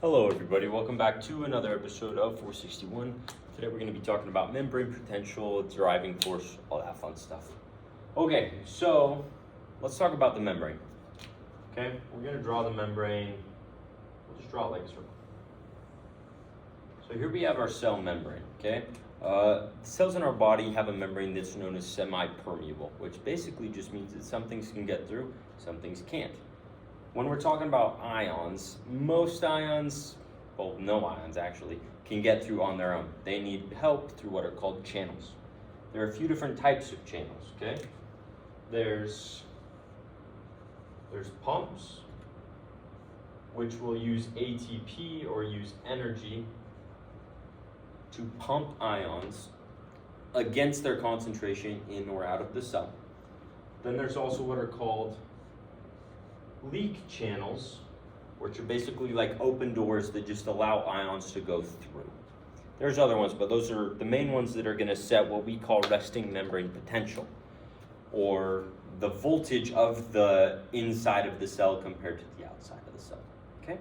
Hello everybody, welcome back to another episode of 461. Today we're going to be talking about membrane potential, driving force, all that fun stuff. Okay, so let's talk about the membrane. Okay, we're going to draw the membrane. We'll just draw it like a circle. So here we have our cell membrane, okay? The cells in our body have a membrane that's known as semi-permeable, which basically just means that some things can get through, some things can't. When we're talking about ions, most ions, well, no ions actually, can get through on their own. They need help through what are called channels. There are a few different types of channels, okay? There's pumps, which will use ATP or use energy to pump ions against their concentration in or out of the cell. Then there's also what are called leak channels, which are basically like open doors that just allow ions to go through. There's other ones, but those are the main ones that are going to set what we call resting membrane potential, or the voltage of the inside of the cell compared to the outside of the cell. Okay?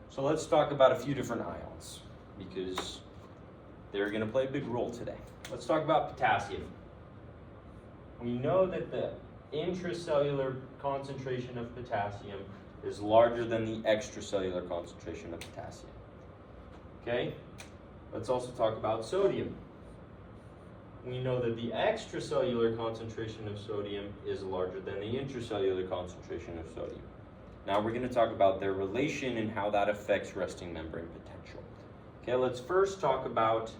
So let's talk about a few different ions, because they're going to play a big role today. Let's talk about potassium. We know that the intracellular concentration of potassium is larger than the extracellular concentration of potassium. Okay? Let's also talk about sodium. We know that the extracellular concentration of sodium is larger than the intracellular concentration of sodium. Now we're going to talk about their relation and how that affects resting membrane potential. Okay, let's first talk about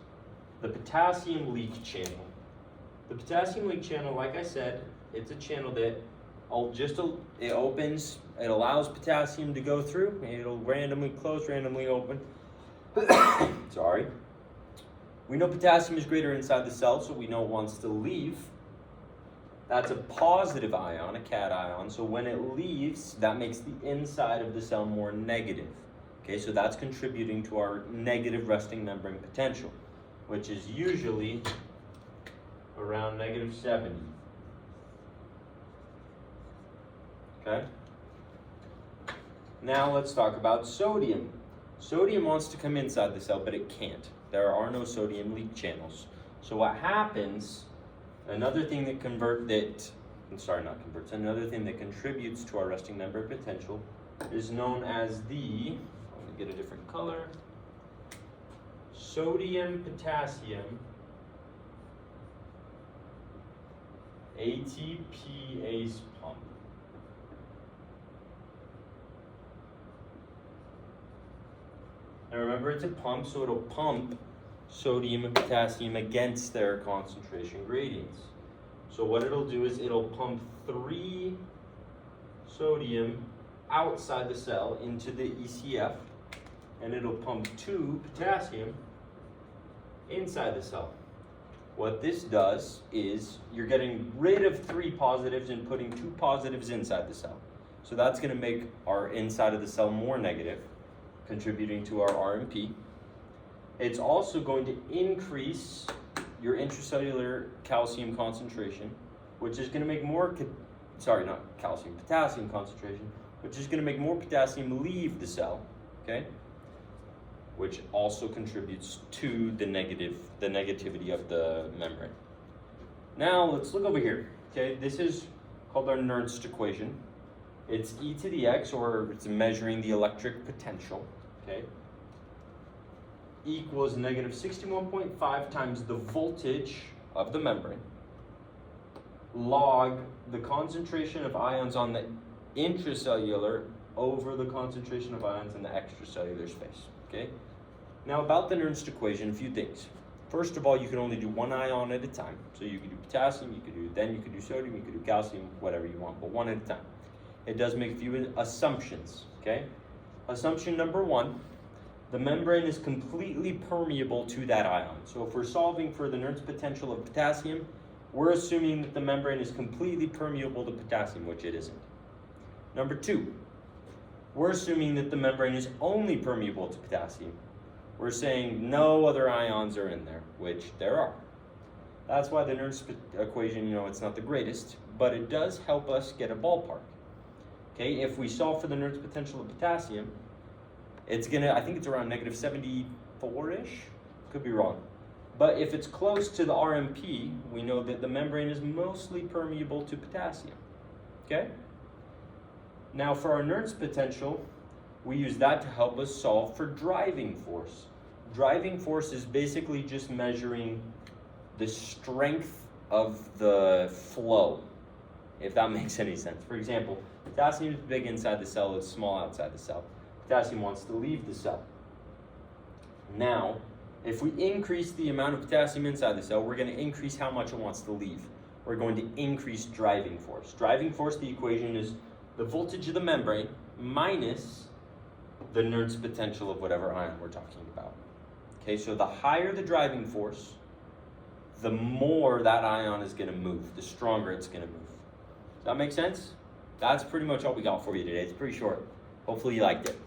the potassium leak channel. The potassium leak channel, like I said, it's a channel that it opens, it allows potassium to go through, it'll randomly close, randomly open. Sorry. We know potassium is greater inside the cell, so we know it wants to leave. That's a positive ion, a cation, so when it leaves, that makes the inside of the cell more negative. Okay, so that's contributing to our negative resting membrane potential, which is usually around -70. Okay? Now let's talk about sodium. Sodium wants to come inside the cell, but it can't. There are no sodium leak channels. So what happens, another thing that contributes to our resting membrane potential is known as I'm going to get a different color, sodium-potassium ATPase pump. Now remember, it's a pump, so it'll pump sodium and potassium against their concentration gradients. So what it'll do is it'll pump 3 sodium outside the cell into the ECF, and it'll pump 2 potassium inside the cell. What this does is you're getting rid of 3 positives and putting 2 positives inside the cell. So that's going to make our inside of the cell more negative, contributing to our RMP. It's also going to increase your intracellular calcium concentration, which is going to make potassium concentration, which is going to make more potassium leave the cell, okay? Which also contributes to the negativity of the membrane. Now let's look over here, okay? This is called our Nernst equation. It's e to the x, or it's measuring the electric potential, okay? Equals -61.5 times the voltage of the membrane log the concentration of ions on the intracellular over the concentration of ions in the extracellular space, okay? Now about the Nernst equation, a few things. First of all, you can only do one ion at a time. So you could do potassium, you could do sodium, you could do calcium, whatever you want, but one at a time. It does make a few assumptions, okay? Assumption number 1, the membrane is completely permeable to that ion. So if we're solving for the Nernst potential of potassium, we're assuming that the membrane is completely permeable to potassium, which it isn't. Number 2, we're assuming that the membrane is only permeable to potassium. We're saying no other ions are in there, which there are. That's why the Nernst equation, it's not the greatest, but it does help us get a ballpark. Okay, if we solve for the Nernst potential of potassium, it's gonna, I think it's around negative 74-ish, could be wrong. But if it's close to the RMP, we know that the membrane is mostly permeable to potassium, okay? Now for our Nernst potential, we use that to help us solve for driving force. Driving force is basically just measuring the strength of the flow, if that makes any sense. For example, potassium is big inside the cell, it's small outside the cell. Potassium wants to leave the cell. Now, if we increase the amount of potassium inside the cell, we're going to increase how much it wants to leave. We're going to increase driving force. Driving force, the equation is the voltage of the membrane minus the Nernst potential of whatever ion we're talking about. Okay, so the higher the driving force, the more that ion is going to move, the stronger it's going to move. Does that make sense? That's pretty much all we got for you today. It's pretty short. Hopefully you liked it.